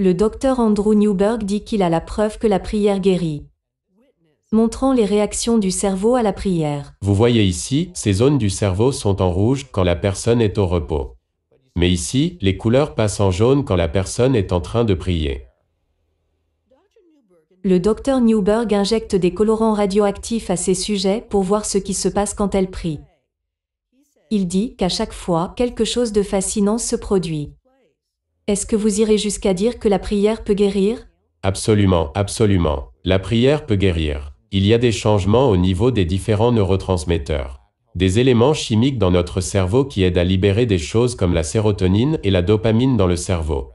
Le docteur Andrew Newberg dit qu'il a la preuve que la prière guérit, montrant les réactions du cerveau à la prière. Vous voyez ici, ces zones du cerveau sont en rouge quand la personne est au repos. Mais ici, les couleurs passent en jaune quand la personne est en train de prier. Le docteur Newberg injecte des colorants radioactifs à ces sujets pour voir ce qui se passe quand elle prie. Il dit qu'à chaque fois, quelque chose de fascinant se produit. Est-ce que vous irez jusqu'à dire que la prière peut guérir? Absolument, absolument. La prière peut guérir. Il y a des changements au niveau des différents neurotransmetteurs. Des éléments chimiques dans notre cerveau qui aident à libérer des choses comme la sérotonine et la dopamine dans le cerveau.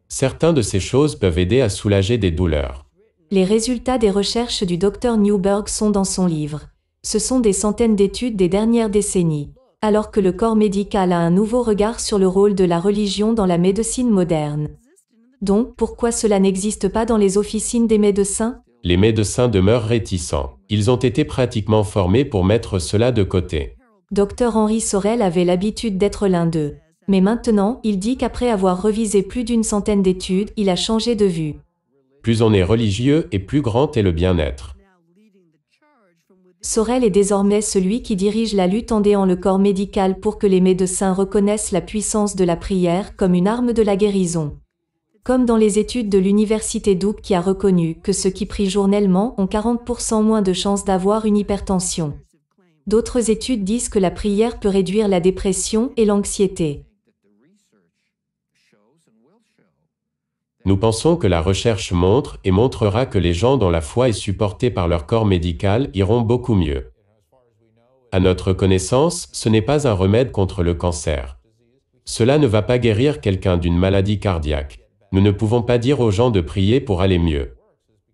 Certaines de ces choses peuvent aider à soulager des douleurs. Les résultats des recherches du Dr Newberg sont dans son livre. Ce sont des centaines d'études des dernières décennies, alors que le corps médical a un nouveau regard sur le rôle de la religion dans la médecine moderne. Donc, pourquoi cela n'existe pas dans les officines des médecins? Les médecins demeurent réticents. Ils ont été pratiquement formés pour mettre cela de côté. Dr Henry Sorel avait l'habitude d'être l'un d'eux. Mais maintenant, il dit qu'après avoir revisé plus d'une centaine d'études, il a changé de vue. Plus on est religieux et plus grand est le bien-être. Sorel est désormais celui qui dirige la lutte en aidant le corps médical pour que les médecins reconnaissent la puissance de la prière comme une arme de la guérison. Comme dans les études de l'université Duke qui a reconnu que ceux qui prient journellement ont 40% moins de chances d'avoir une hypertension. D'autres études disent que la prière peut réduire la dépression et l'anxiété. Nous pensons que la recherche montre et montrera que les gens dont la foi est supportée par leur corps médical iront beaucoup mieux. À notre connaissance, ce n'est pas un remède contre le cancer. Cela ne va pas guérir quelqu'un d'une maladie cardiaque. Nous ne pouvons pas dire aux gens de prier pour aller mieux.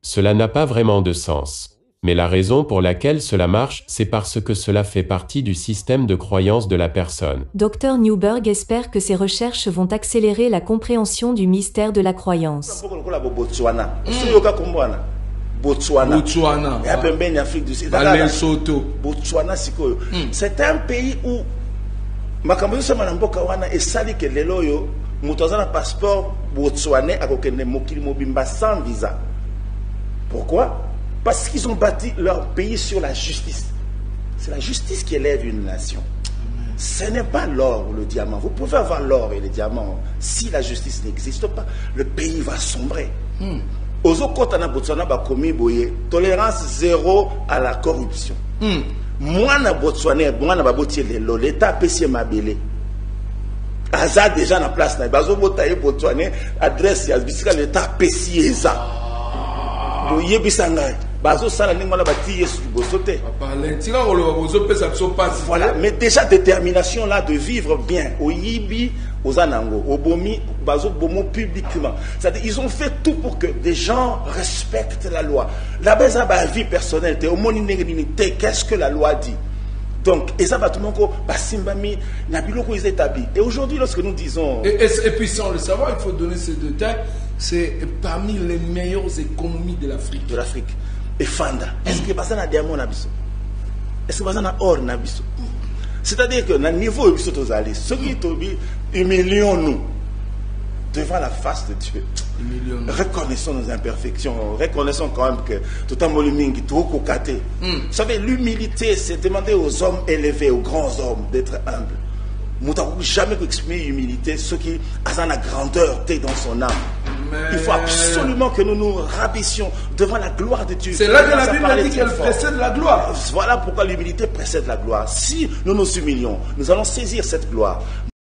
Cela n'a pas vraiment de sens. Mais la raison pour laquelle cela marche, c'est parce que cela fait partie du système de croyance de la personne. Dr Newberg espère que ces recherches vont accélérer la compréhension du mystère de la croyance. Botswana. Lesotho. Botswana sikoyo. C'est un pays où makambo yoso manamboka wana esali ke lelo yo mutu aza na passeport botswanais akokende mokili mobimba sans visa. Pourquoi? Parce qu'ils ont bâti leur pays sur la justice. C'est la justice qui élève une nation. Ce n'est pas l'or ou le diamant. Vous pouvez avoir l'or et le diamant. Si la justice n'existe pas, le pays va sombrer. Ozokota Botswana bakomi boye, tolérance zéro à la corruption. Moi na Botswana, moi na baboti lelo, l'État pesi mabele. Aza déjà na place na bazo botaye Botswana, adresse ya bisika l'État pesi eza. Boye bisangai. Voilà, mais déjà détermination là de vivre bien au Yibi, aux Anango, au Bomi, Bazo Bomo publiquement. C'est-à-dire ils ont fait tout pour que des gens respectent la loi. La base à la vie personnelle, qu'est-ce que la loi dit? Donc, et aujourd'hui, lorsque nous disons... Et puis sans le savoir, il faut donner ces détails, c'est parmi les meilleures économies de l'Afrique. De l'Afrique. Et Fanda, est-ce que ça a diamant nabiso? Est-ce que ça a or nabiso? C'est-à-dire que dans le niveau où nous allons, ceux qui humilions nous devant la face de Dieu. Reconnaissons nos imperfections, reconnaissons quand même que tout un volume qui tout cocaté. Vous savez, l'humilité, c'est demander aux hommes élevés, aux grands hommes d'être humbles. Nous n'avons jamais exprimé l'humilité, ceux qui ont la grandeur dans son âme. Il faut absolument que nous nous rabaissions devant la gloire de Dieu. C'est là que la Bible dit qu'elle précède la gloire. Voilà pourquoi l'humilité précède la gloire. Si nous nous humilions, nous allons saisir cette gloire.